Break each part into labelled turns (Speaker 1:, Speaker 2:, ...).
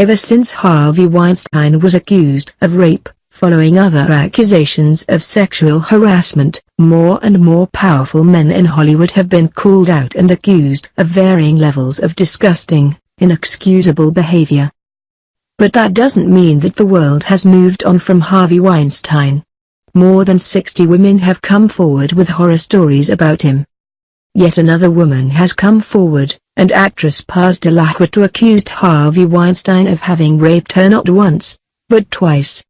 Speaker 1: Ever since Harvey Weinstein was accused of rape, following other accusations of sexual harassment, more and more powerful men in Hollywood have been called out and accused of varying levels of disgusting, inexcusable behavior. But that doesn't mean that the world has moved on from Harvey Weinstein. More than 60 women have come forward with horror stories about him. Yet another woman has come forward, and actress Paz de la Huerta accused Harvey Weinstein of having raped her not once, but twice.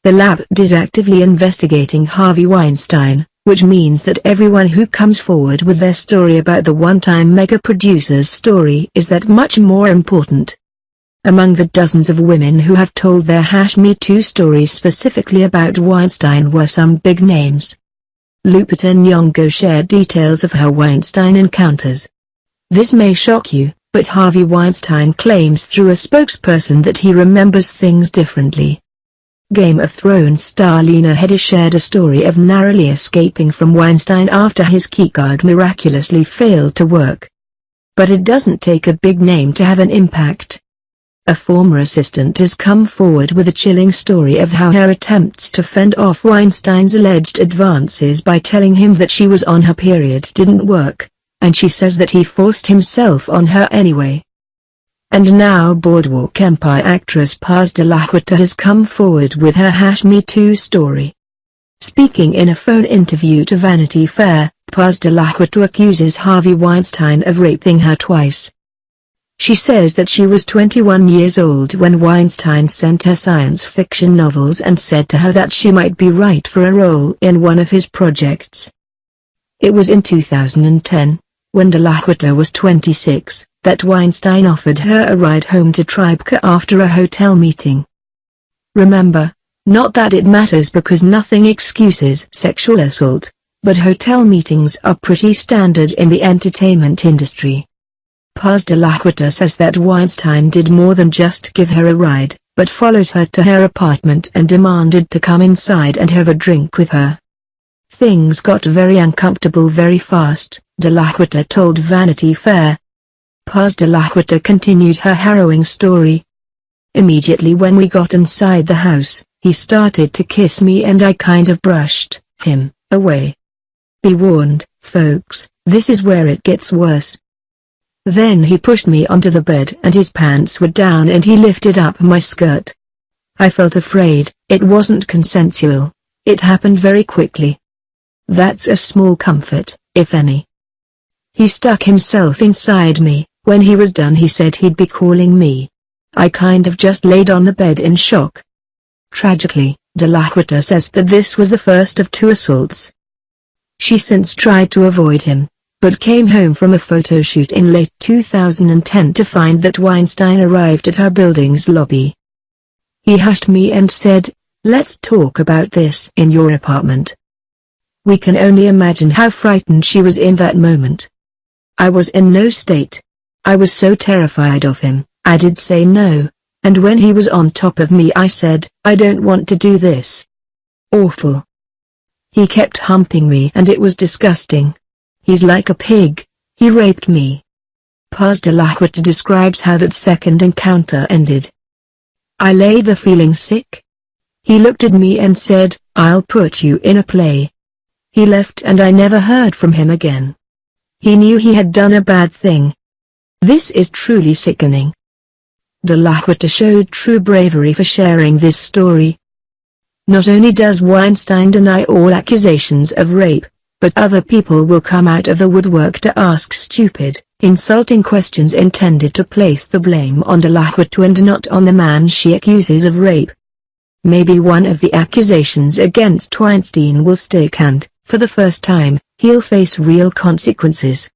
Speaker 1: The lab is actively investigating Harvey Weinstein, which means that everyone who comes forward with their story about the one-time mega-producer's story is that much more important. Among the dozens of women who have told their #Me Too stories specifically about Weinstein were some big names. Lupita Nyong'o shared details of her Weinstein encounters. This may shock you, but Harvey Weinstein claims through a spokesperson that he remembers things differently. Game of Thrones star Lena Headey shared a story of narrowly escaping from Weinstein after his keycard miraculously failed to work. But it doesn't take a big name to have an impact. A former assistant has come forward with a chilling story of how her attempts to fend off Weinstein's alleged advances by telling him that she was on her period didn't work, and she says that he forced himself on her anyway. And now Boardwalk Empire actress Paz de la Huerta has come forward with her #Me Too story. Speaking in a phone interview to Vanity Fair, Paz de la Huerta accuses Harvey Weinstein of raping her twice. She says that she was 21 years old when Weinstein sent her science fiction novels and said to her that she might be right for a role in one of his projects. It was in 2010, when de la Huerta was 26, that Weinstein offered her a ride home to Tribeca after a hotel meeting. Remember, not that it matters because nothing excuses sexual assault, but hotel meetings are pretty standard in the entertainment industry. Paz de la Huerta says that Weinstein did more than just give her a ride, but followed her to her apartment and demanded to come inside and have a drink with her. Things got very uncomfortable very fast, de la Huerta told Vanity Fair. Paz de la Huerta continued her harrowing story. Immediately when we got inside the house, he started to kiss me and I kind of brushed him away. Be warned, folks, this is where it gets worse. Then he pushed me onto the bed and his pants were down and he lifted up my skirt. I felt afraid. It wasn't consensual. It happened very quickly. That's a small comfort, if any. He stuck himself inside me. When he was done he said he'd be calling me. I kind of just laid on the bed in shock. Tragically, de la Huerta says that this was the first of 2 assaults. She since tried to avoid him, but came home from a photo shoot in late 2010 to find that Weinstein arrived at her building's lobby. He hushed me and said, "Let's talk about this in your apartment." We can only imagine how frightened she was in that moment. I was in no state. I was so terrified of him, I did say no, and when he was on top of me I said, "I don't want to do this." Awful. He kept humping me and it was disgusting. He's like a pig. He raped me. Paz de la Huerta describes how that second encounter ended. I lay there feeling sick. He looked at me and said, "I'll put you in a play." He left and I never heard from him again. He knew he had done a bad thing. This is truly sickening. De la Huerta showed true bravery for sharing this story. Not only does Weinstein deny all accusations of rape, but other people will come out of the woodwork to ask stupid, insulting questions intended to place the blame on de la Huerta and not on the man she accuses of rape. Maybe one of the accusations against Weinstein will stick and, for the first time, he'll face real consequences.